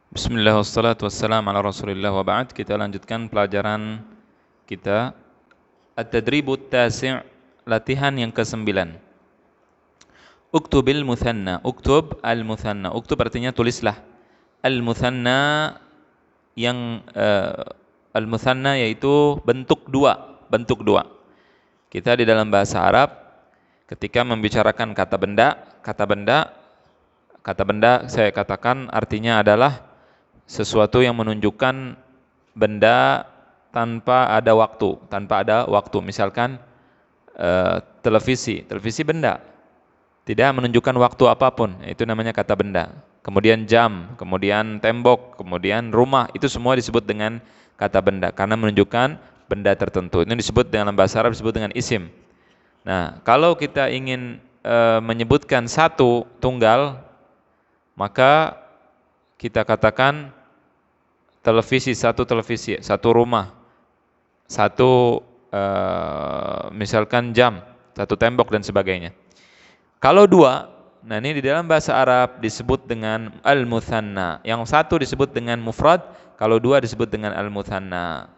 Bismillah wassalatu wassalamu ala rasulillah wa ba'd. Kita lanjutkan pelajaran kita At-Tadribut Tasi' latihan yang ke-9. Uktubil muthanna. Uktub al-muthanna. Uktub artinya tulislah. Al-muthanna yang al-muthanna yaitu bentuk dua, bentuk dua. Kita di dalam bahasa Arab ketika membicarakan kata benda saya katakan artinya adalah sesuatu yang menunjukkan benda tanpa ada waktu. Misalkan televisi benda, tidak menunjukkan waktu apapun, itu namanya kata benda. Kemudian jam, kemudian tembok, kemudian rumah, itu semua disebut dengan kata benda karena menunjukkan benda tertentu. Ini disebut dalam bahasa Arab disebut dengan isim. Nah, kalau kita ingin menyebutkan satu tunggal, maka kita katakan televisi, satu rumah, misalkan jam, satu tembok dan sebagainya. Kalau dua, nah ini di dalam bahasa Arab disebut dengan al-muthanna. Yang satu disebut dengan mufrad, kalau dua disebut dengan al-muthanna.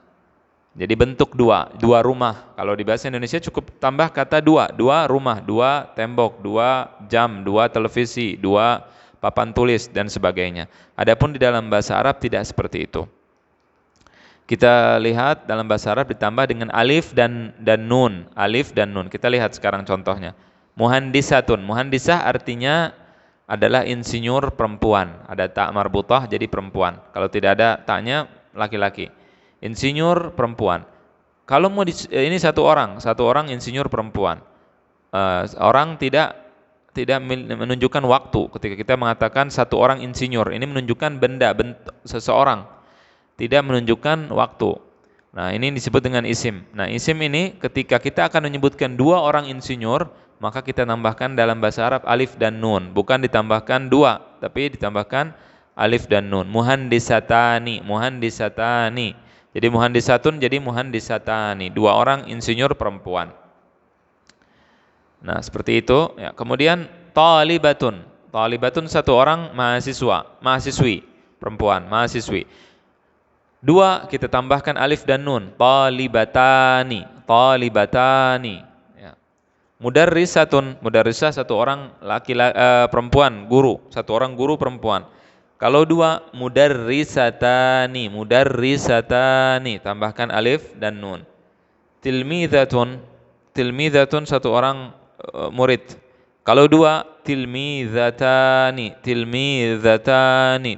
Jadi bentuk dua rumah. Kalau di bahasa Indonesia cukup tambah kata dua rumah, dua tembok, dua jam, dua televisi, dua papan tulis dan sebagainya. Adapun di dalam bahasa Arab tidak seperti itu. Kita lihat dalam bahasa Arab ditambah dengan alif dan nun. Alif dan nun. Kita lihat sekarang contohnya. Muhandisatun. Muhandisah artinya adalah insinyur perempuan. Ada ta' marbutah jadi perempuan. Kalau tidak ada ta'nya laki-laki. Insinyur perempuan. Kalau ini satu orang insinyur perempuan. Orang tidak menunjukkan waktu ketika kita mengatakan satu orang insinyur. Ini menunjukkan benda seseorang, tidak menunjukkan waktu. Nah, ini disebut dengan isim. Nah, isim ini ketika kita akan menyebutkan dua orang insinyur, maka kita tambahkan dalam bahasa Arab alif dan nun. Bukan ditambahkan dua, tapi ditambahkan alif dan nun. Muhandisatani. Jadi muhandisatun jadi muhandisatani. Dua orang insinyur perempuan. Nah, seperti itu. Ya. Kemudian talibatun. Talibatun satu orang mahasiswi perempuan, mahasiswi. Dua kita tambahkan alif dan nun. Talibatani. Ya. Mudarrisah satu orang perempuan, guru, satu orang guru perempuan. Kalau dua mudarrisatani, tambahkan alif dan nun. Tilmidatun satu orang murid. Kalau dua tilmizatani,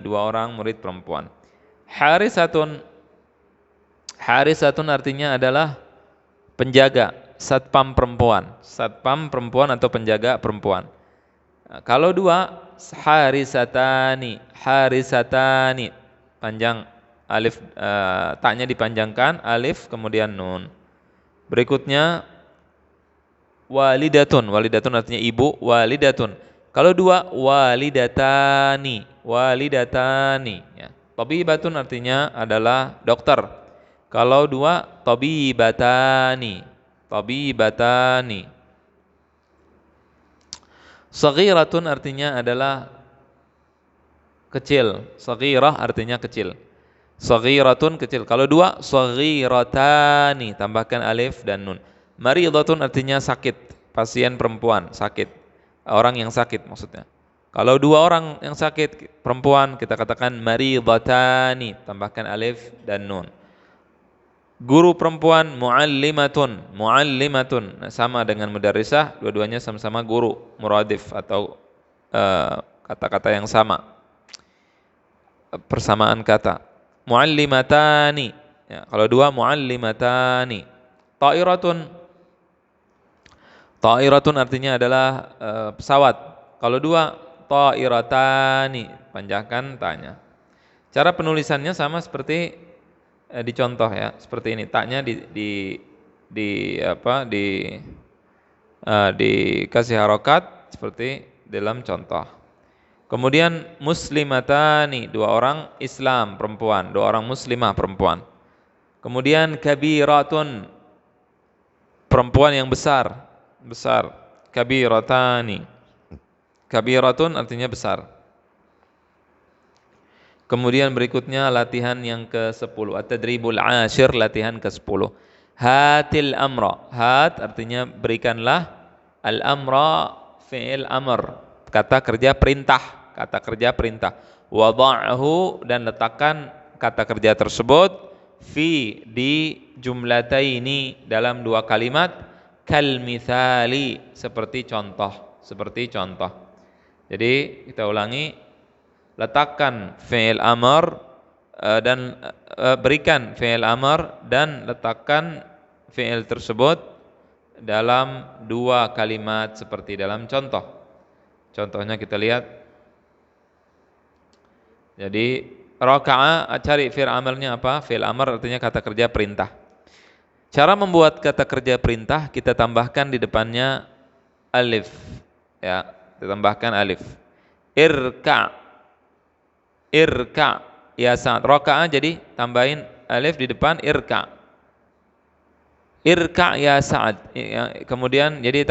dua orang murid perempuan. Harisatun artinya adalah penjaga, satpam perempuan atau penjaga perempuan. Nah, kalau dua harisatani, panjang alif, taknya dipanjangkan, alif kemudian nun. Berikutnya walidatun artinya ibu, walidatun. Kalau dua walidatani ya. Tabibatun artinya adalah dokter. Kalau dua tabibatani. Saghiratun artinya adalah kecil. Saghirah artinya kecil. Saghiratun kecil. Kalau dua saghiratani, tambahkan alif dan nun. Maridatun artinya sakit, pasien perempuan, sakit. Orang yang sakit maksudnya. Kalau dua orang yang sakit perempuan, kita katakan maridatani, tambahkan alif dan nun. Guru perempuan muallimatun. Nah, sama dengan mudarrisah, dua-duanya sama-sama guru, muradif atau kata-kata yang sama. Persamaan kata. Muallimatani. Ya, kalau dua muallimatani. Ta'iratun artinya adalah pesawat. Kalau dua ta'iratani, panjangkan tanya. Cara penulisannya sama seperti di contoh ya, seperti ini. Taknya dikasih harokat seperti dalam contoh. Kemudian muslimatani, dua orang Islam perempuan, dua orang muslimah perempuan. Kemudian kabiratun, perempuan yang besar. Kabiratani. Kabiratun artinya besar. Kemudian berikutnya latihan yang ke-10, at-tadribul ashir, latihan ke-10. Hatil amra. Hat artinya berikanlah, al-amra fi'il amr, kata kerja perintah, kata kerja perintah. Wada'hu, dan letakkan kata kerja tersebut fi, di jumlataini, dalam dua kalimat, kal mithali, seperti contoh, seperti contoh. Jadi kita ulangi, letakkan fi'il amr dan berikan fi'il amr dan letakkan fi'il tersebut dalam dua kalimat seperti dalam contoh. Contohnya kita lihat. Jadi raka'a, cari fi'il amrnya apa? Fi'il amr artinya kata kerja perintah. Cara membuat kata kerja perintah, kita tambahkan di depannya alif. Ya, kita tambahkan alif. Irka, irka ya Sa'ad. Raka'a, jadi tambahin alif di depan irka. Irka ya Sa'ad. Kemudian jadi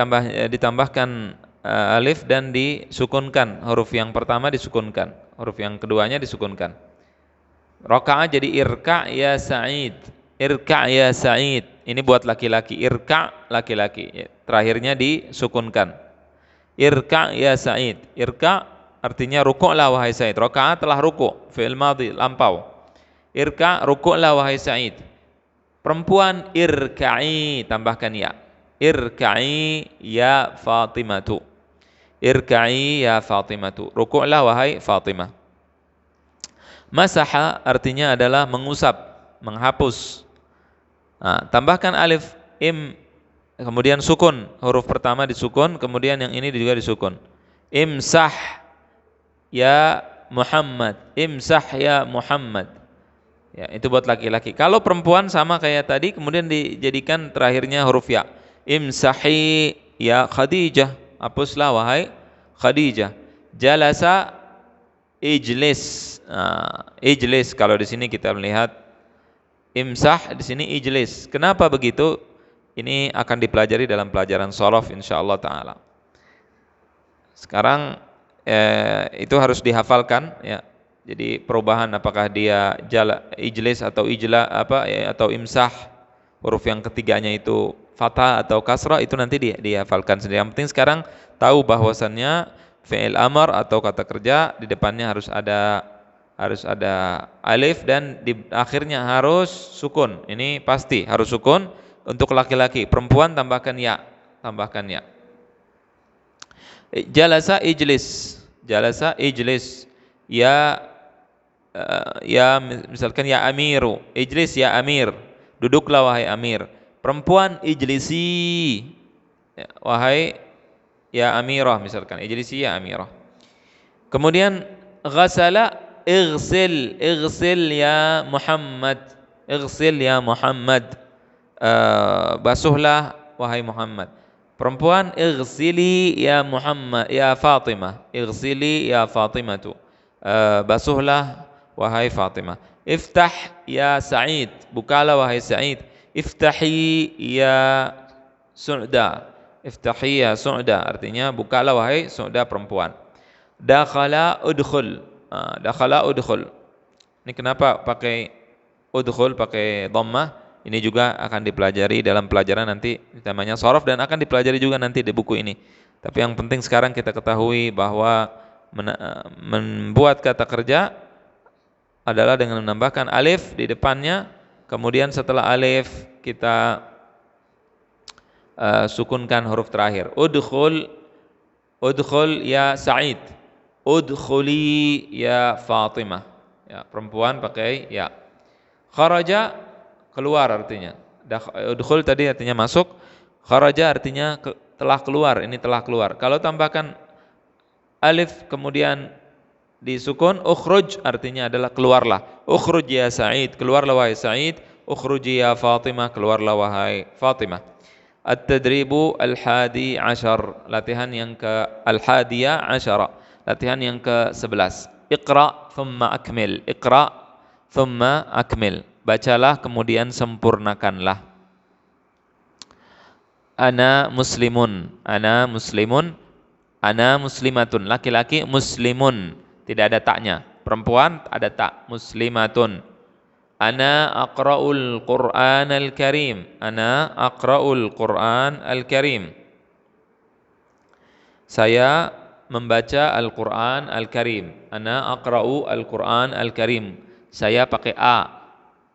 ditambahkan alif dan disukunkan. Huruf yang pertama disukunkan, huruf yang keduanya disukunkan. Raka'a jadi irka ya Sa'id. Irka ya Sa'id. Ini buat laki-laki. Irka laki-laki. Terakhirnya disukunkan. Irka ya Sa'id. Irka artinya rukuklah wahai Sa'id. Raka'a telah rukuk, fi'il madhi, lampau. Irka, rukuklah wahai Sa'id. Perempuan, irka'i, tambahkan ya. Irka'i ya Fatimatu. Irka'i ya Fatimatu. Rukuklah wahai Fatimah. Masaha artinya adalah mengusap, menghapus. Nah, tambahkan alif, im, kemudian sukun. Huruf pertama disukun, kemudian yang ini juga disukun. Imsah ya Muhammad. Imsah ya Muhammad. Ya, itu buat laki-laki. Kalau perempuan sama kayak tadi, kemudian dijadikan terakhirnya huruf ya. Imsahi ya Khadijah. Hapuslah wahai Khadijah. Jalasa ijlis. Ijlis, kalau di sini kita melihat imsah, di sini ijlis. Kenapa begitu? Ini akan dipelajari dalam pelajaran shorof insyaallah taala. Sekarang itu harus dihafalkan ya. Jadi perubahan apakah dia ijlis atau ijla atau imsah, huruf yang ketiganya itu fathah atau kasrah, itu nanti dihafalkan sendiri. Yang penting sekarang tahu bahwasannya fi'il amr atau kata kerja di depannya harus ada alif dan di akhirnya harus sukun. Ini pasti harus sukun untuk laki-laki. Perempuan tambahkan ya, tambahkan ya. Jalasa ijlis, jalasa ijlis. Ya misalkan ya amiru, ijlis ya amir, duduklah wahai amir. Perempuan ijlisi, wahai ya amirah, misalkan ijlisi ya amirah. Kemudian ghasala, ighsil, ighsil ya Muhammad, ighsil ya Muhammad. Basuhlah wahai Muhammad. Perempuan ighsili ya Muhammad ya Fatimah, ighsili ya Fatimatu. Basuhlah wahai Fatimah. Iftah ya Sa'id, bukalah wahai Sa'id. Iftahi ya Su'da, iftahi ya Su'da artinya bukalah wahai Su'da perempuan. Dakhala udkhul, dakhala udkhul. Ini kenapa pakai udkhul, pakai dhammah? Ini juga akan dipelajari dalam pelajaran nanti namanya shorof dan akan dipelajari juga nanti di buku ini. Tapi yang penting sekarang kita ketahui bahwa membuat kata kerja adalah dengan menambahkan alif di depannya, kemudian setelah alif kita sukunkan huruf terakhir. Udkhul, udkhul ya Sa'id. Udkhuli ya Fatimah. Ya, perempuan pakai ya. Kharaja, keluar artinya. Udkhul tadi artinya masuk, kharaja artinya telah keluar, ini telah keluar. Kalau tambahkan alif kemudian disukun, ukhruj artinya adalah keluarlah. Ukhruj ya Sa'id, keluarlah wahai Sa'id. Ukhruji ya Fatimah, keluarlah wahai Fatimah. At-tadribu al-hadi ashar, latihan yang ke al-hadiyah ashara, latihan yang ke-11. Iqra thumma akmil, iqra thumma akmil. Bacalah kemudian sempurnakanlah. Ana muslimun, ana muslimun, ana muslimatun. Laki-laki muslimun, tidak ada taknya. Perempuan ada ta, muslimatun. Ana aqra'ul Qur'an al-Karim. Ana aqra'ul Qur'an al-Karim. Saya membaca Al-Qur'an al-Karim. Ana aqra'u al-Qur'an al-Karim. Saya pakai a.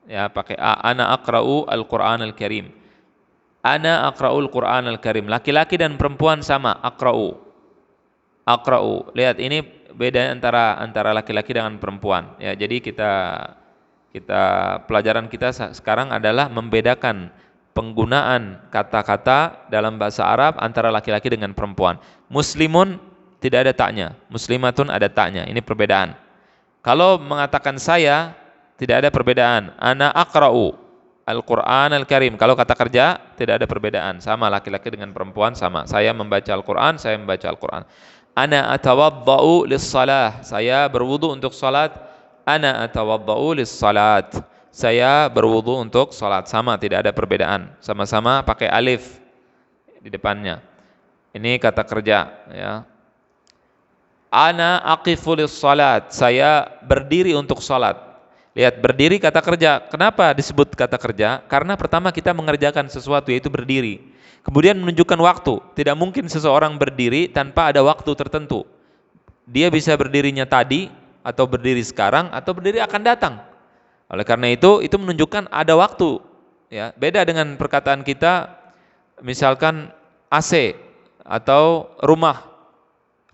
Ya, pakai a. Ana aqra'u al-Qur'an al-Karim. Ana aqra'ul Qur'an al-Karim. Laki-laki dan perempuan sama, aqra'u. Aqra'u. Lihat ini beda antara laki-laki dengan perempuan. Ya, jadi pelajaran kita sekarang adalah membedakan penggunaan kata-kata dalam bahasa Arab antara laki-laki dengan perempuan. Muslimun tidak ada taknya, muslimatun ada taknya. Ini perbedaan. Kalau mengatakan saya tidak ada perbedaan. Ana aqra'u Al-Qur'an Al-Karim. Kalau kata kerja tidak ada perbedaan, sama laki-laki dengan perempuan sama. Saya membaca Al-Qur'an, saya membaca Al-Qur'an. Ana atawaddau lis-shalah. Saya berwudu untuk salat. Ana atawaddau lis-salat. Saya berwudu untuk salat. Sama, tidak ada perbedaan. Sama-sama pakai alif di depannya. Ini kata kerja, ya. Ana aqifu lis-salat. Saya berdiri untuk salat. Lihat, berdiri kata kerja. Kenapa disebut kata kerja? Karena pertama kita mengerjakan sesuatu, yaitu berdiri. Kemudian menunjukkan waktu. Tidak mungkin seseorang berdiri tanpa ada waktu tertentu. Dia bisa berdirinya tadi, atau berdiri sekarang, atau berdiri akan datang. Oleh karena itu menunjukkan ada waktu. Ya, beda dengan perkataan kita, misalkan AC atau rumah.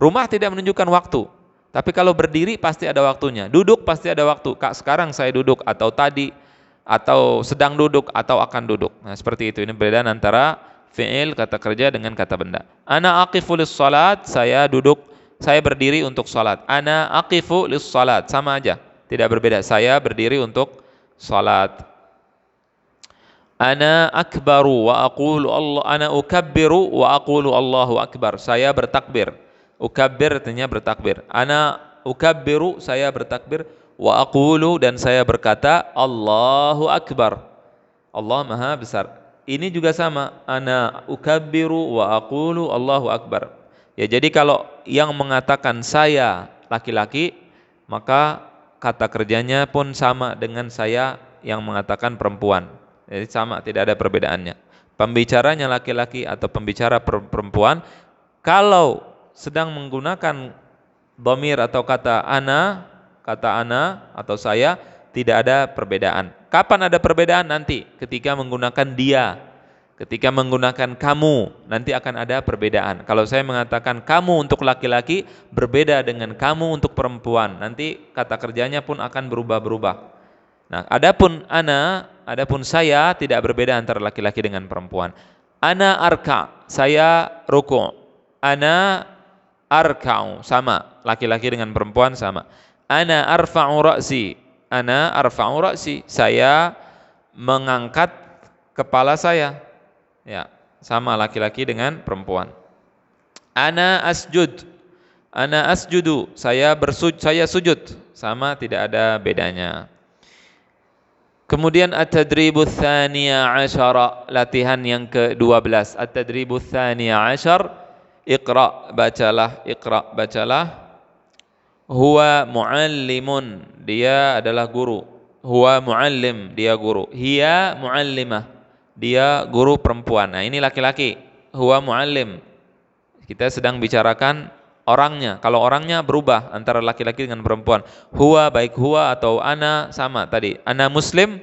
Rumah tidak menunjukkan waktu. Tapi kalau berdiri pasti ada waktunya. Duduk pasti ada waktu. Kak, sekarang saya duduk, atau tadi, atau sedang duduk, atau akan duduk. Nah, seperti itu. Ini perbedaan antara fi'il, kata kerja, dengan kata benda. Ana aqifu lis-shalat, saya duduk, saya berdiri untuk salat. Ana aqifu lis-salat, sama aja, tidak berbeda. Saya berdiri untuk salat. Ana akbaru wa aqulu Allah, ana ukabbiru wa aqulu Allahu akbar. Saya bertakbir. Ukabbir artinya bertakbir. Ana ukabbiru, saya bertakbir, wa aqulu, dan saya berkata Allahu akbar. Allah Maha besar. Ini juga sama. Ana ukabbiru wa aqulu Allahu akbar. Ya, jadi kalau yang mengatakan saya laki-laki, maka kata kerjanya pun sama dengan saya yang mengatakan perempuan. Jadi sama, tidak ada perbedaannya. Pembicaranya laki-laki atau pembicara perempuan, kalau sedang menggunakan dhamir atau kata ana atau saya, tidak ada perbedaan. Kapan ada perbedaan? Nanti ketika menggunakan dia. Ketika menggunakan kamu, nanti akan ada perbedaan. Kalau saya mengatakan kamu untuk laki-laki, berbeda dengan kamu untuk perempuan. Nanti kata kerjanya pun akan berubah-berubah. Nah, adapun saya tidak berbeda antara laki-laki dengan perempuan. Ana arka, saya ruku'. Ana arka'u, sama. Laki-laki dengan perempuan sama. Ana arfa'u ra'si. Ana arfa'u ra'si, saya mengangkat kepala saya. Ya, sama laki-laki dengan perempuan. Ana asjud. Ana asjudu, saya sujud. Sama, tidak ada bedanya. Kemudian at-tadribus tsaniya asyara, latihan yang ke-12. At-tadribus tsaniya asyar, iqra, bacalah. Huwa muallimun, dia adalah guru. Huwa muallim, dia guru. Hiya muallimah, dia guru perempuan. Nah, ini laki-laki. Huwa muallim. Kita sedang bicarakan orangnya. Kalau orangnya berubah antara laki-laki dengan perempuan. Huwa, baik huwa atau ana, sama tadi. Ana muslim,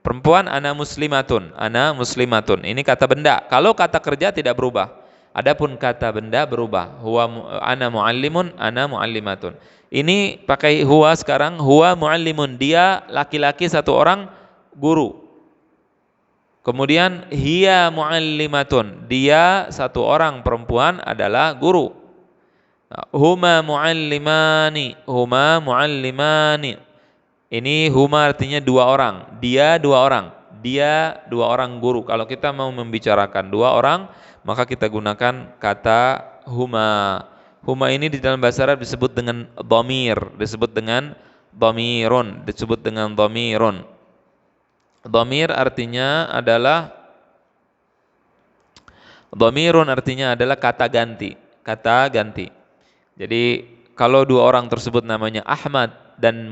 perempuan. Ana muslimatun. Ana muslimatun. Ini kata benda. Kalau kata kerja tidak berubah. Adapun kata benda berubah. Huwa, ana muallimun, ana muallimatun. Ini pakai huwa sekarang. Huwa muallimun, dia laki-laki satu orang, guru. Kemudian hiya muallimatun, dia satu orang perempuan adalah guru. Huma muallimani, huma muallimani. Ini huma artinya dua orang, dia dua orang guru. Kalau kita mau membicarakan dua orang, maka kita gunakan kata huma. Huma ini di dalam bahasa Arab disebut dengan dhamir, disebut dengan dhamirun. Dhamirun artinya adalah kata ganti. Jadi kalau dua orang tersebut namanya Ahmad dan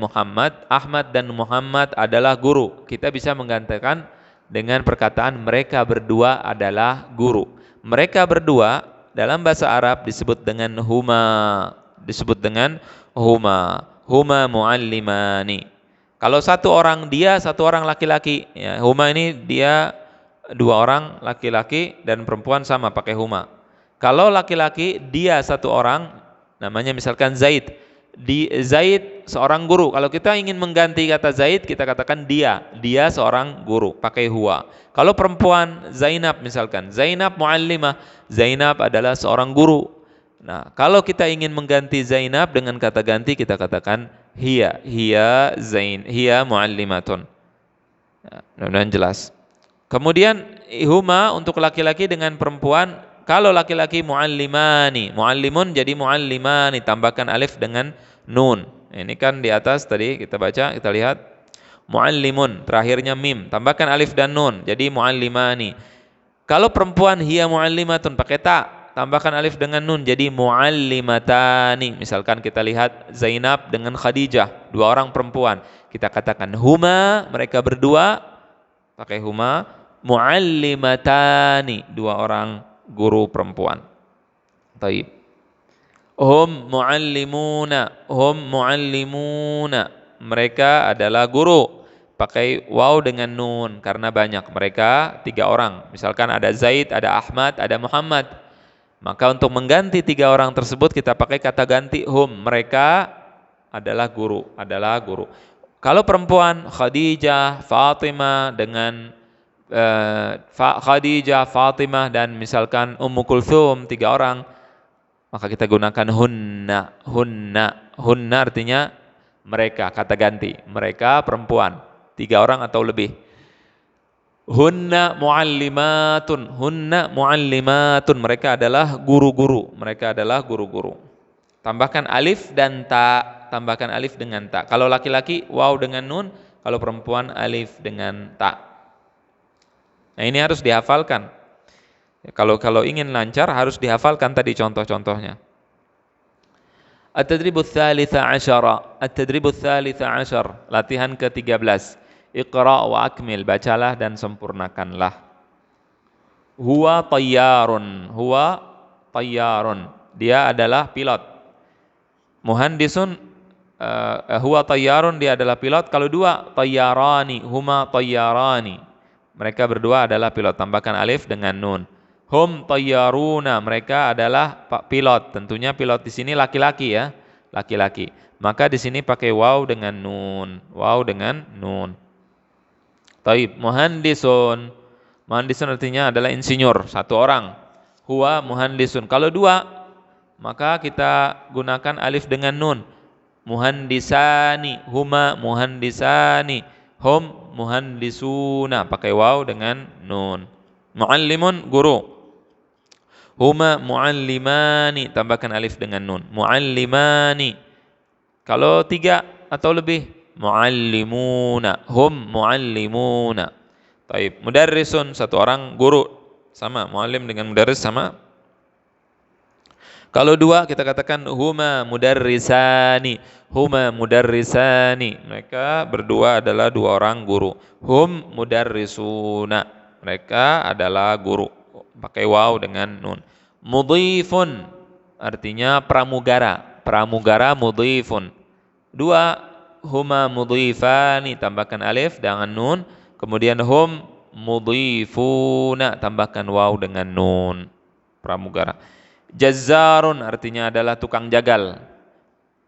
Muhammad adalah guru. Kita bisa menggantikan dengan perkataan mereka berdua adalah guru. Mereka berdua dalam bahasa Arab disebut dengan huma muallimani. Kalau satu orang dia, satu orang laki-laki, ya, huma ini dia dua orang laki-laki dan perempuan sama pakai huma. Kalau laki-laki dia satu orang, namanya misalkan Zaid. Zaid seorang guru. Kalau kita ingin mengganti kata Zaid, kita katakan dia seorang guru, pakai huwa. Kalau perempuan Zainab misalkan, Zainab muallimah, Zainab adalah seorang guru. Nah, kalau kita ingin mengganti Zainab dengan kata ganti, kita katakan hiya muallimatun. Nah, mudah-mudahan jelas. Kemudian huma untuk laki-laki dengan perempuan. Kalau laki-laki muallimani, muallimun jadi muallimani, tambahkan alif dengan nun. Ini kan di atas tadi kita baca, kita lihat muallimun, terakhirnya mim, tambahkan alif dan nun, jadi muallimani. Kalau perempuan hiya muallimatun pakai ta, tambahkan alif dengan nun, jadi muallimatani. Misalkan kita lihat Zainab dengan Khadijah, dua orang perempuan. Kita katakan huma, mereka berdua, pakai huma, muallimatani, dua orang guru perempuan. Taib. Hum muallimuna. Mereka adalah guru. Pakai waw dengan nun karena banyak. Mereka tiga orang. Misalkan ada Zaid, ada Ahmad, ada Muhammad. Maka untuk mengganti tiga orang tersebut kita pakai kata ganti hum. Mereka adalah guru. Kalau perempuan Khadijah, Fatimah dengan Khadijah, Fatimah dan misalkan Ummu Kulthum, tiga orang, maka kita gunakan hunna artinya mereka, kata ganti, mereka perempuan, tiga orang atau lebih. Hunna muallimatun, mereka adalah guru-guru. Tambahkan alif dan ta, tambahkan alif dengan ta. Kalau laki-laki waw dengan nun, kalau perempuan alif dengan ta. Nah, ini harus dihafalkan. Kalau ingin lancar harus dihafalkan tadi contoh-contohnya. At-tadribu tsalitsa asyar. Latihan ke-13. Iqra wa akmil. Bacalah dan sempurnakanlah. Huwa tayyarun. Dia adalah pilot. Muhandisun huwa tayyarun, dia adalah pilot. Kalau dua, tayyarani, huma tayyarani. Mereka berdua adalah pilot, tambahkan alif dengan nun. Hum tayyaruna, mereka adalah pilot. Tentunya pilot di sini laki-laki ya, laki-laki. Maka di sini pakai waw dengan nun. Taib, muhandisun artinya adalah insinyur, satu orang. Huwa muhandisun. Kalau dua, maka kita gunakan alif dengan nun. Muhandisani, huma muhandisani, hum muhandisuna, pakai waw dengan nun. Muallimun, guru. Huma muallimani, tambahkan alif dengan nun. Muallimani. Kalau tiga atau lebih, muallimuna, hum muallimuna. Taib. Mudarrisun, satu orang guru, sama. Muallim dengan mudarris sama. Kalau dua kita katakan huma mudarrisani. Mereka berdua adalah dua orang guru. Hum mudarrisuna. Mereka adalah guru. Pakai waw dengan nun. Mudhifun artinya pramugara. Mudhifun. Dua, huma mudhifani, tambahkan alif dengan nun. Kemudian hum mudhifuna, tambahkan waw dengan nun. Pramugara. Jazzarun artinya adalah tukang jagal.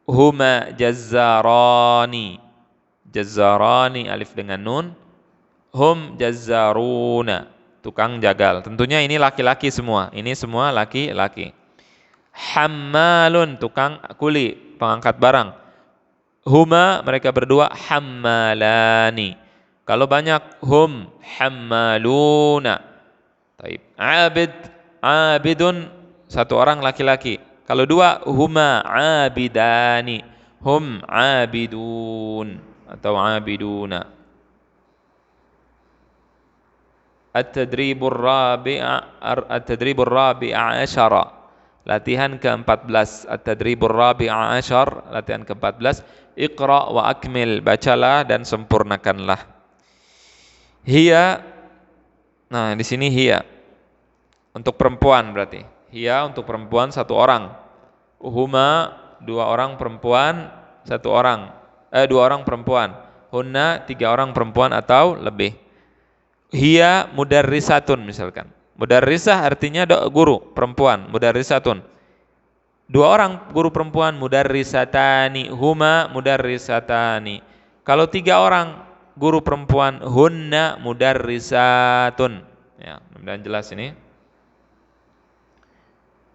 Huma jazzarani. Alif dengan nun. Hum jazzaruna, tukang jagal. Tentunya ini laki-laki semua. Ini semua laki-laki. Hammalun, tukang kuli, pengangkat barang. Huma, mereka berdua, hammalani. Kalau banyak, hum hammaluna. Taib. Abidun, satu orang laki-laki. Kalau dua, huma abidani, hum abidun atau abiduna. At-tadribur rabi'a asyara. Latihan ke-14, at-tadribur rabi'a asyar, latihan ke-14, Iqra wa akmil, bacalah dan sempurnakanlah. Hiya, nah di sini hiya untuk perempuan berarti. Hiya untuk perempuan satu orang. Huma dua orang perempuan satu orang. Dua orang perempuan. Hunna tiga orang perempuan atau lebih. Hiya mudarrisatun misalkan. Mudarrisah artinya guru perempuan, mudarrisatun. Dua orang guru perempuan, mudarrisatani, huma mudarrisatani. Kalau tiga orang guru perempuan, hunna mudarrisatun. Ya, mudah-mudahan jelas ini.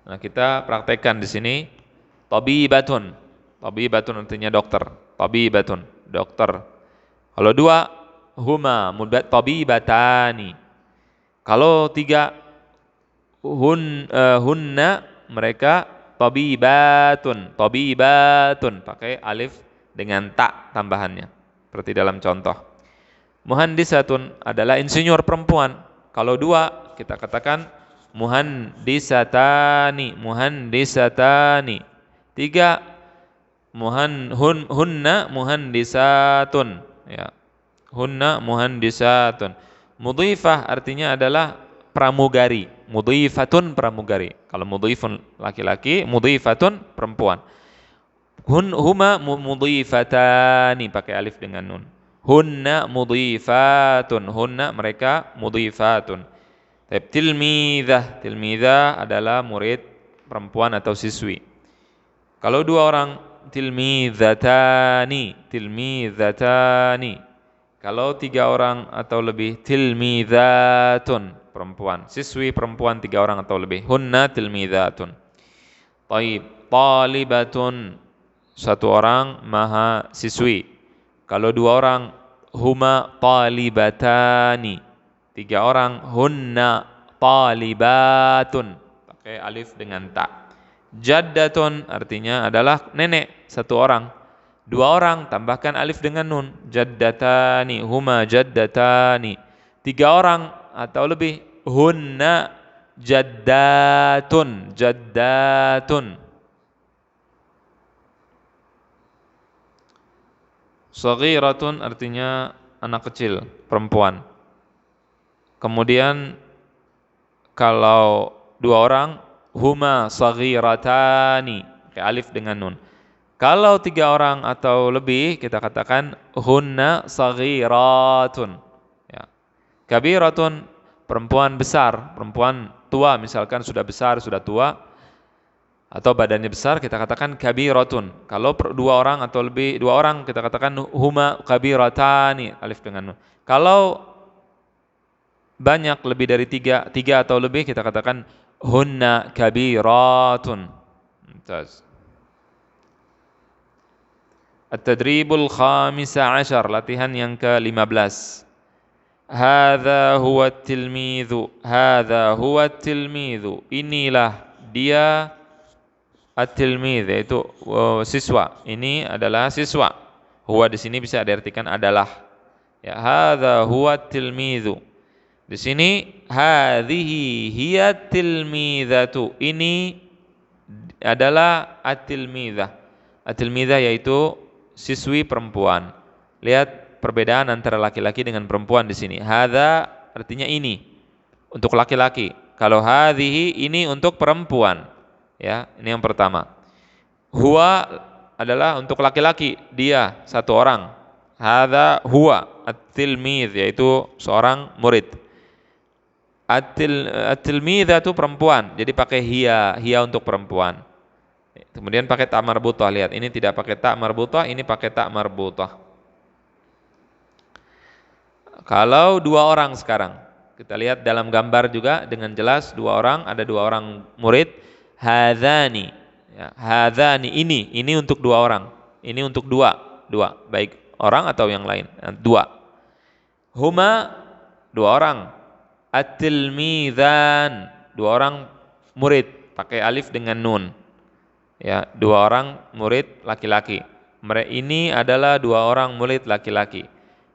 Nah, kita praktekkan di sini. Tabibatun. Tabibatun artinya dokter. Tabibatun, dokter. Kalau dua, huma tabibatani. Kalau tiga, hunna, mereka tabibatun, tabibatun, pakai alif dengan ta tambahannya, seperti dalam contoh. Muhandisatun adalah insinyur perempuan. Kalau dua, kita katakan muhandisatani, muhandisatani. Tiga, hunna muhandisatun, ya. Hunna muhandisatun. Mudhifah artinya adalah pramugari. Mudhifatun pramugari. Kalau mudhifun laki-laki, mudhifatun perempuan. Huma mudhifatani, pakai alif dengan nun. Hunna mudhifatun. Hunna mereka mudhifatun. Tilmidah. Tilmidah adalah murid perempuan atau siswi. Kalau dua orang, tilmidatani. Tilmidatani. Kalau tiga orang atau lebih, tilmidatun, perempuan. Siswi perempuan tiga orang atau lebih. Hunna tilmidatun. Taib, talibatun, satu orang maha siswi. Kalau dua orang, huma talibatani. Tiga orang, hunna talibatun. Pakai alif dengan ta. Jaddatun artinya adalah nenek, satu orang. Dua orang, tambahkan alif dengan nun. Jaddatani, huma jaddatani. Tiga orang atau lebih, hunna jaddatun, jaddatun. Saghiratun artinya anak kecil, perempuan. Kemudian kalau dua orang, huma saghiratani, kayak alif dengan nun. Kalau tiga orang atau lebih, kita katakan hunna saghiratun. Ya. Kabiratun, perempuan besar, perempuan tua, misalkan sudah besar, sudah tua, atau badannya besar, kita katakan kabiratun. Kalau dua orang atau lebih, dua orang, kita katakan huma kabiratani, alif dengan nun. Kalau banyak lebih dari tiga atau lebih, kita katakan hunna kabiratun. At-tadribul khamisa asyar, latihan yang ke-15. Hadza huwa at-tilmidhu, hadza huwa at-tilmidhu. Inilah dia at-tilmidh, yaitu siswa. Ini adalah siswa. Huwa di sini bisa diartikan adalah. Ya, hadza huwa at-tilmidhu. Di sini hadhihi hiya at-tilmidhatu. Ini adalah at-tilmidhah. At-tilmidhah yaitu siswi perempuan. Lihat perbedaan antara laki-laki dengan perempuan di sini. Hadza artinya ini untuk laki-laki. Kalau hadhihi ini untuk perempuan. Ya, ini yang pertama. Huwa adalah untuk laki-laki, dia satu orang. Hadza huwa at-tilmidh yaitu seorang murid. At-tilmidhah itu perempuan. Jadi pakai hiya untuk perempuan. Kemudian pakai ta marbutah, lihat ini tidak pakai ta marbutah, ini pakai ta marbutah. Kalau dua orang sekarang, kita lihat dalam gambar juga dengan jelas dua orang, ada dua orang murid. Hadzani, ya, hadzani ini untuk dua orang, ini untuk dua, baik orang atau yang lain, dua. Huma dua orang, at-tilmidhan dua orang murid, pakai alif dengan nun. Ya, dua orang murid laki-laki. Ini adalah dua orang murid laki-laki.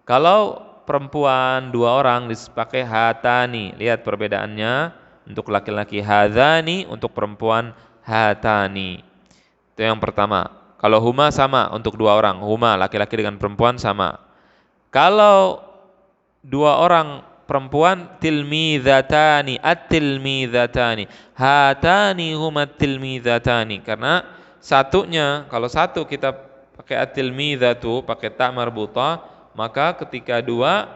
Kalau perempuan dua orang dipakai hatani. Lihat perbedaannya. Untuk laki-laki hadzani, untuk perempuan hatani. Itu yang pertama. Kalau huma sama untuk dua orang, huma laki-laki dengan perempuan sama. Kalau dua orang perempuan, tilmizatani, at-tilmizatani, hatani huma tilmizatani. Karena satunya, kalau satu kita pakai at-tilmizatu, pakai ta marbutah, maka ketika dua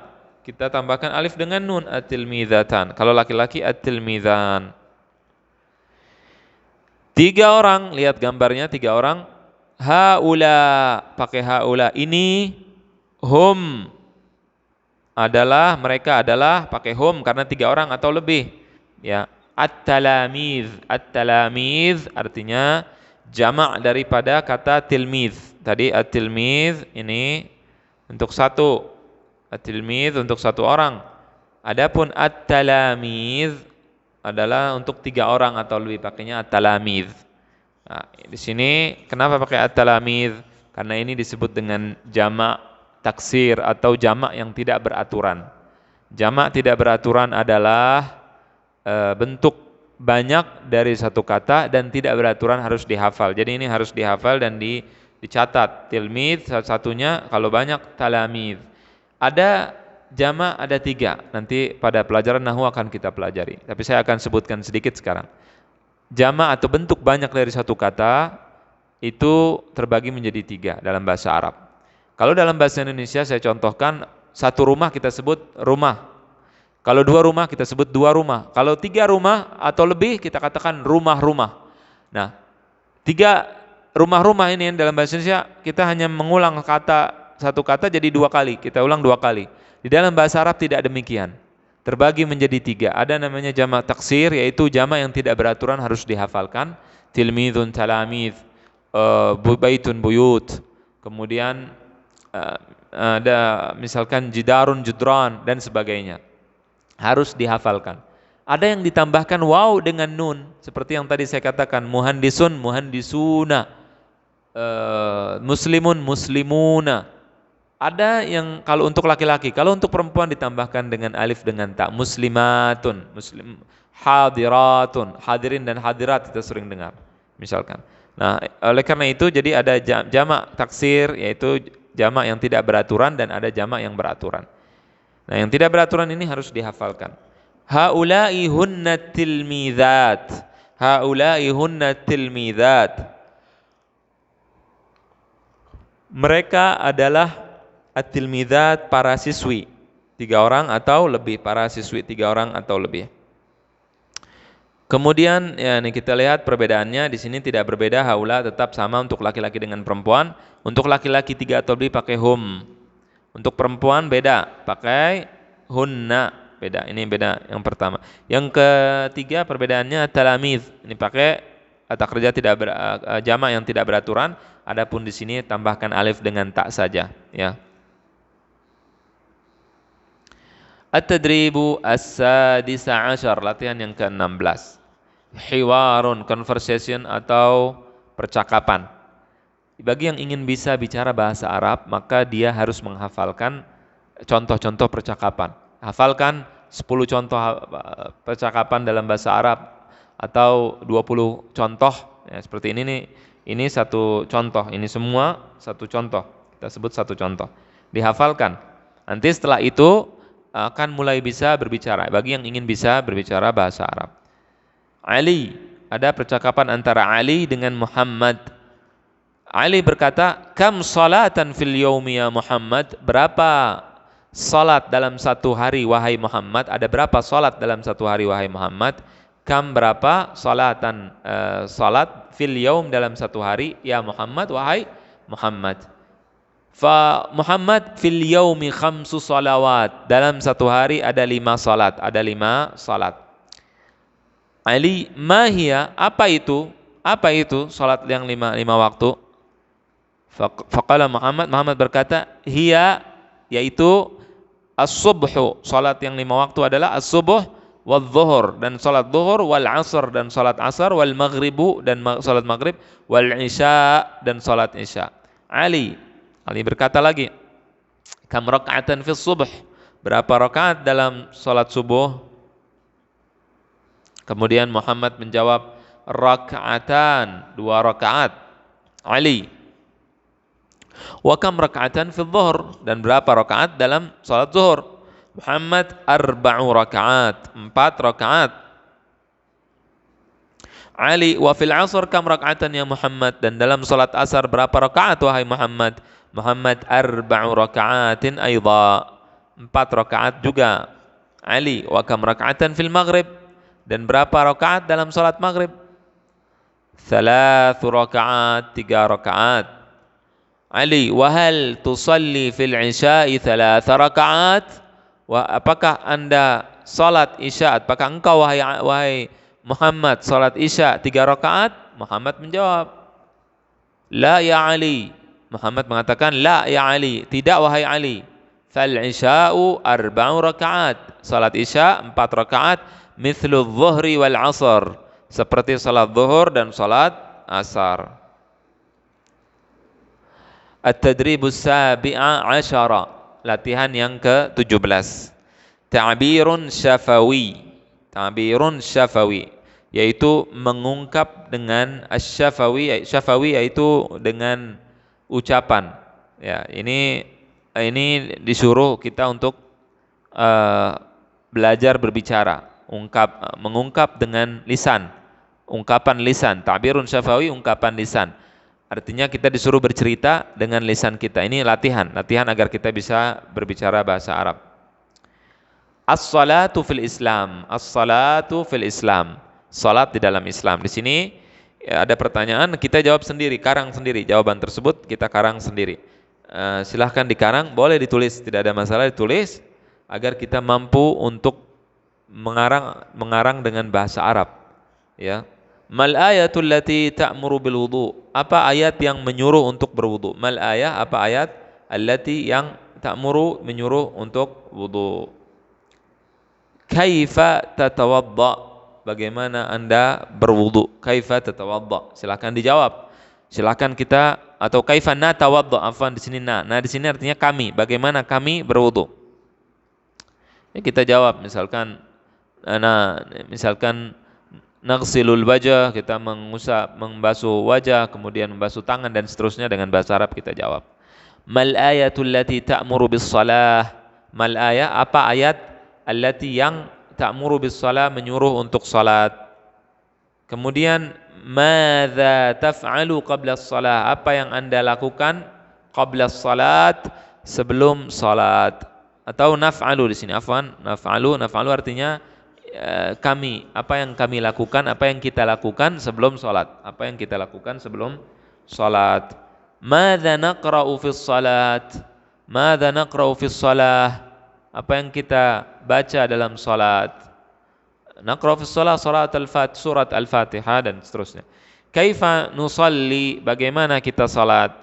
kita tambahkan alif dengan nun, at-tilmizatan. Kalau laki-laki at-tilmizan. Tiga orang, lihat gambarnya, tiga orang. Haula, pakai haula. Ini hum adalah, mereka adalah, pakai hum karena tiga orang atau lebih. Ya, at-talamiz. At-talamiz artinya jamak daripada kata tilmiz. Tadi at-tilmiz ini untuk satu, at-tilmiz untuk satu orang. Adapun at-talamiz adalah untuk tiga orang atau lebih, pakainya at-talamiz. Nah, di sini kenapa pakai at-talamiz? Karena ini disebut dengan jamak taksir atau jamak yang tidak beraturan. Jamak tidak beraturan adalah bentuk banyak dari satu kata dan tidak beraturan harus dihafal. Jadi ini harus dihafal dan dicatat. Tilmiz satu-satunya, kalau banyak talamiz. Ada jamak, ada tiga. Nanti pada pelajaran nahwu akan kita pelajari. Tapi saya akan sebutkan sedikit sekarang. Jamak atau bentuk banyak dari satu kata itu terbagi menjadi tiga dalam bahasa Arab. Kalau dalam bahasa Indonesia saya contohkan, satu rumah kita sebut rumah. Kalau dua rumah kita sebut dua rumah. Kalau tiga rumah atau lebih kita katakan rumah-rumah. Nah, tiga rumah-rumah ini dalam bahasa Indonesia kita hanya mengulang satu kata jadi dua kali. Kita ulang dua kali. Di dalam bahasa Arab tidak demikian. Terbagi menjadi tiga. Ada namanya jamak taksir, yaitu jamak yang tidak beraturan harus dihafalkan. Tilmidun, talamid, baitun, buyut. Kemudian ada misalkan jidarun, judran dan sebagainya. Harus dihafalkan. Ada yang ditambahkan waw dengan nun, seperti yang tadi saya katakan, muhandisun, muhandisuna, muslimun, muslimuna. Ada yang kalau untuk laki-laki, kalau untuk perempuan ditambahkan dengan alif dengan ta, muslimatun, muslim, hadiratun, hadirin dan hadirat kita sering dengar, misalkan. Nah, oleh karena itu jadi ada jamak taksir, yaitu jamak yang tidak beraturan dan ada jamak yang beraturan. Nah, yang tidak beraturan ini harus dihafalkan. Haula'i hunna tilmizat. Haula'i hunna tilmizat. Mereka adalah at-tilmizat, para siswi. 3 orang atau lebih, para siswi 3 orang atau lebih. Kemudian ya ini kita lihat perbedaannya, di sini tidak berbeda, haula tetap sama untuk laki-laki dengan perempuan. Untuk laki-laki 3 atau lebih pakai hum. Untuk perempuan beda, pakai hunna, beda. Ini beda yang pertama. Yang ketiga perbedaannya talamiz. Ini pakai kata kerja jamak yang tidak beraturan. Adapun di sini tambahkan alif dengan ta saja, ya. At-tadribu as-sadisa asyar, latihan yang ke-16. Hiwarun, conversation atau percakapan. Bagi yang ingin bisa bicara bahasa Arab, maka dia harus menghafalkan contoh-contoh percakapan. Hafalkan 10 contoh percakapan dalam bahasa Arab atau 20 contoh. Ya, seperti ini nih, ini satu contoh, ini semua satu contoh. Kita sebut satu contoh. Dihafalkan. Nanti setelah itu akan mulai bisa berbicara. Bagi yang ingin bisa berbicara bahasa Arab. Ali, ada percakapan antara Ali dengan Muhammad. Ali berkata, "Kam salatan fil yaumi ya Muhammad?" Berapa salat dalam satu hari wahai Muhammad? Ada berapa salat dalam satu hari wahai Muhammad? Kam, berapa salatan salat fil yaum dalam satu hari ya Muhammad wahai Muhammad? Fa Muhammad fil yaumi 5 salawat. Dalam satu hari ada 5 salat, ada 5 salat. Ali, mahia, apa itu? Apa itu salat yang 5 waktu? Faqala Muhammad berkata, hiya, yaitu as-subhu, salat yang 5 waktu adalah as-subuh wal zuhur, dan salat zuhur, wal asr, dan salat asar, wal maghribu, dan salat maghrib, wal isya, dan salat isya. Ali berkata lagi, kam raka'atan fi subuh, berapa rakaat dalam salat subuh? Kemudian Muhammad menjawab, raka'atan, 2 rakaat. Ali. Wa kam raka'atan fi dhuhr, dan berapa rakaat dalam salat zuhur? Muhammad 4 rakaat, 4 rakaat. Ali. Wa fil asr kam raka'atan ya Muhammad, dan dalam salat asar berapa rakaat wahai Muhammad? Muhammad 4 raka'atin aidha, 4 rakaat juga. Ali. Wa kam raka'atan fil maghrib, dan berapa rakaat dalam salat maghrib? 3 rakaat, 3 rakaat. Ali. Wa hal tusalli fil isya'i 3 rakaat? Apakah anda salat isya, apakah engkau wahai Muhammad salat isya 3 rakaat? Muhammad menjawab, la ya Ali. Muhammad mengatakan, la ya Ali, tidak wahai Ali. Fal isya'u 4 rakaat, salat isya 4 rakaat. Mithlu dhuhri wal asr, seperti salat zuhur dan salat asar. At-tadribus sabi'a asyara, latihan yang ke-17. Ta'birun syafawi. Ta'birun syafawi, yaitu mengungkap dengan asy-syafawi. Syafawi yaitu dengan ucapan. Ya, ini disuruh kita untuk belajar berbicara, mengungkap dengan lisan. Ungkapan lisan. Ta'birun syafawi, ungkapan lisan. Artinya kita disuruh bercerita dengan lisan kita. Ini latihan agar kita bisa berbicara bahasa Arab. As-salatu fil Islam. As-salatu fil Islam. Salat di dalam Islam. Di sini ya, ada pertanyaan, kita jawab sendiri, karang sendiri. Jawaban tersebut kita karang sendiri. Silahkan dikarang, boleh ditulis, tidak ada masalah ditulis, agar kita mampu untuk mengarang dengan bahasa Arab. Ya. Mal ayatul lati ta'muru bil wudu. Apa ayat yang menyuruh untuk berwudu? Mal ayat, apa ayat allati yang ta'muru, menyuruh untuk wudu? Kaifa tatawadda? Bagaimana Anda berwudu? Kaifa tatawadda? Silakan dijawab. Silakan kita, atau kaifa natawadda? Afwan, di sini di sini artinya kami. Bagaimana kami berwudu? Ya, kita jawab misalkan naghsilul wajah, kita membasuh wajah, kemudian membasuh tangan dan seterusnya. Dengan bahasa Arab kita jawab. Mal ayatul lati ta'muru bis salah? Mal ayat, apa ayat allati yang ta'muru bis salah, menyuruh untuk salat? Kemudian madza taf'alu qabla salah? Apa yang Anda lakukan qabla salat, sebelum salat? Atau naf'alu di sini, afwan, naf'alu artinya kami, apa yang kami lakukan, apa yang kita lakukan sebelum salat, apa yang kita lakukan sebelum salat. Madza naqra'u fis salat? Madza naqra'u fis salah? Apa yang kita baca dalam salat? Naqra'u fis salat surat Al-Fatihah dan seterusnya. Kaifa nusalli? Bagaimana kita salat?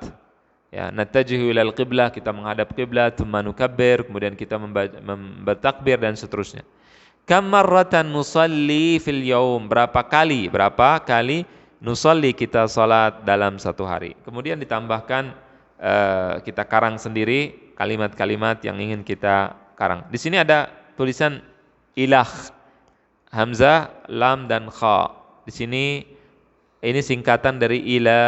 Ya, nattajihu ilal qiblah, kita menghadap qiblat, tsumma nukabbir, kemudian kita bertakbir dan seterusnya. Kam marratan nusalli fil yaum? Berapa kali nusalli kita salat dalam satu hari? Kemudian ditambahkan kita karang sendiri kalimat-kalimat yang ingin kita karang. Di sini ada tulisan ilah, hamzah, lam dan kha. Di sini ini singkatan dari ila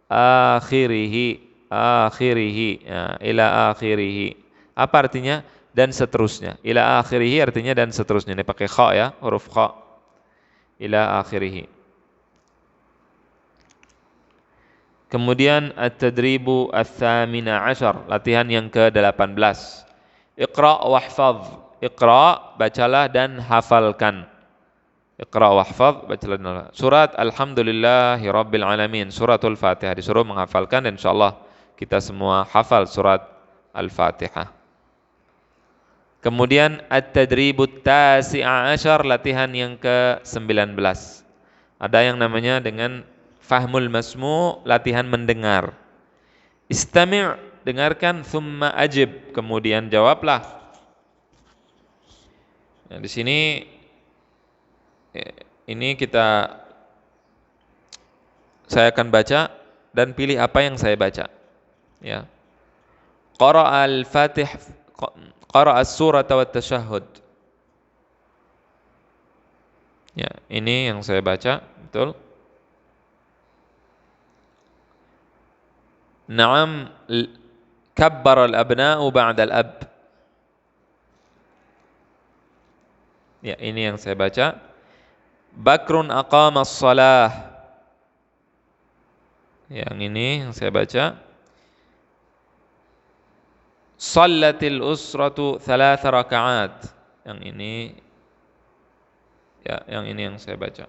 akhirihi, ya, ila akhirihi. Apa artinya? Dan seterusnya. Ila akhirihi artinya dan seterusnya. Ini pakai kha ya, huruf kha. Ila akhirihi. Kemudian at-tadribu ats-tsamina asyar, latihan yang ke-18. Iqra wahfaz. Iqra, bacalah dan hafalkan. Iqra wahfaz, bacalah dan hafalkan. Surat Alhamdulillahi Rabbil Alamin, suratul Fatihah, disuruh menghafalkan, dan insyaallah kita semua hafal surat Al-Fatihah. Kemudian at-tadribut tasi'a asyar, latihan yang ke-19. Ada yang namanya dengan fahmul masmu', latihan mendengar. Istami', dengarkan, thumma ajib, kemudian jawablah. Nah, di sini ini saya akan baca dan pilih apa yang saya baca. Ya. Qara al-Fatih, qara as-surah wa at-tashahhud. Ya, ini yang saya baca, betul. Naam, kabbar al-abna'u ba'da al-ab. Ya, ini yang saya baca. Bakrun aqama as-salah. Yang ini yang saya baca. Sallatil usratu 3 raka'at. Yang ini, ya, yang ini yang saya baca.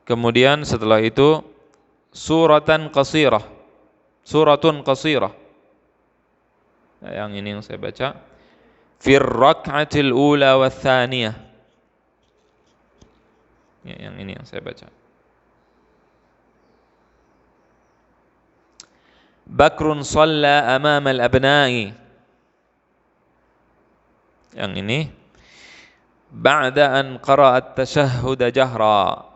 Kemudian setelah itu suratun qasirah. Yang ini yang saya baca. Fir rak'atil ula wa tsaniyah. Ya, yang ini yang saya baca. Bakrun shalla amama al-abna'i. Yang ini ba'da an qara'a at-tashahhud jahra.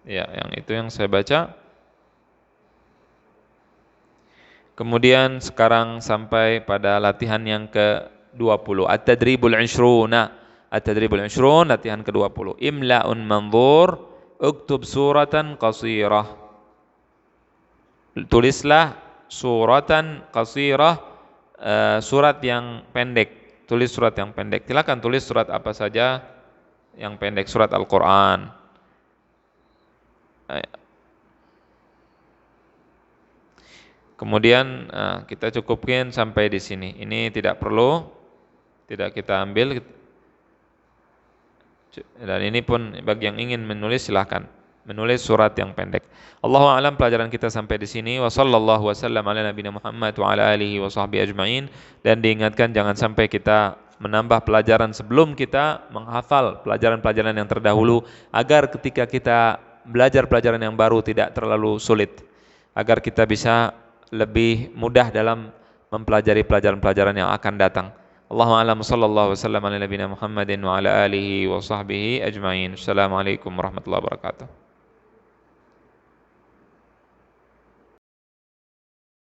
Ya, yang itu yang saya baca. Kemudian sekarang sampai pada latihan yang ke-20. At-tadribul 'ishruna. At-tadribul 'ishrun, latihan ke-20. Imla'un manzur, uktub suratan qasirah. Tulislah suratan qasirah, surat yang pendek. Tulis surat yang pendek. Silakan tulis surat apa saja yang pendek, surat Al-Qur'an. Kemudian kita cukupkan sampai di sini. Ini tidak kita ambil. Dan ini pun bagi yang ingin menulis silahkan menulis surat yang pendek. Allahu a'lam, pelajaran kita sampai di sini. Wa sallallahu wasallam ala nabiyina Muhammad wa ala alihi wa sahbihi ajma'in. Dan diingatkan jangan sampai kita menambah pelajaran sebelum kita menghafal pelajaran-pelajaran yang terdahulu, agar ketika kita belajar pelajaran yang baru tidak terlalu sulit, agar kita bisa lebih mudah dalam mempelajari pelajaran-pelajaran yang akan datang. Allahu a'lam, sallallahu wasallam ala nabiyina Muhammadin wa ala alihi wa sahbihi ajma'in. Assalamualaikum warahmatullahi wabarakatuh.